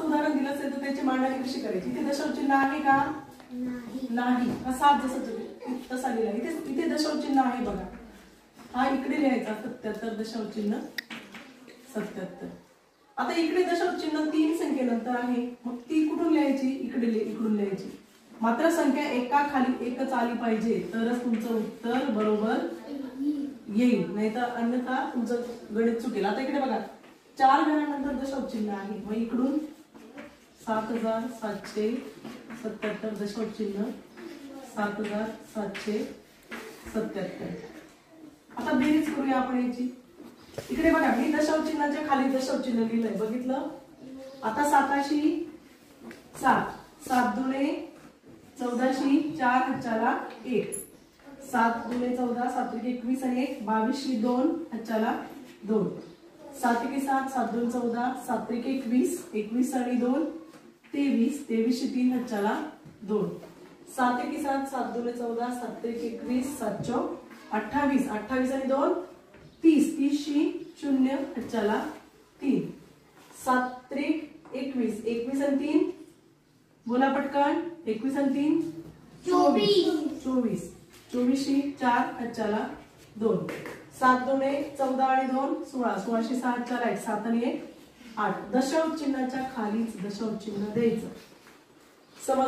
उदाहरण दिलं असेल तर त्याची मांडणी कशी करायची? इथे दशांश चिन्ह आहे का? नाही. हा 7 जसं तसा लिहिला. इथे दशांश चिन्ह आहे बघा. हा इकडे लिहायचा 77 दशांश चिन्ह 77. आता इकडे दशांश चिन्ह 3 संख्येनंतर आहे, मग ती कुठून लिहायची? इकडून लिहायची. मात्र संख्या एका खाली एकच आली पाहिजे तरच तुमचं उत्तर बरोबर येईल, नाहीतर अन्यथा तुमचं गणित चुकेल. आता इकडे बघा 4 घरानंतर दशांश चिन्ह आहे, मग इकडून 7777 दशांश चिन्ह 7777. आता बेरीज करूया आपण याची. इकडे बघा मी दशांश चिन्हाच्या खाली दशांश चिन्ह लिहिलंय, बघितलं. आता 7शी 7, 7 दुणे 14शी 4 हातच्याला 1, 7 दुणे 14, 7 त्रिक 21 आणि 1, 22शी 2 हातच्याला 2, 7 एके 7, 7 2 14, 7 त्रिक 21, 21 आणि 2 23, 23शी 3 हातच्याला 2, 7 एके 7, 7 दुणे 14, 7 त्रिक 21, 7 चौक 28, 28 आणि 2 30, 30शी 0 हातच्याला 3, 7 त्रिक 21, 21 आणि 3 बोला पटकन, 21 आणि 3 24, 24शी 4 हातच्याला 2, 7 दुणे 14 आणि 2 16, 16शी 6 हातच्याला 1, 7 आणि 1 8. दशांश चिन्हाच्या खालीच दशांश चिन्ह द्यायचं. समज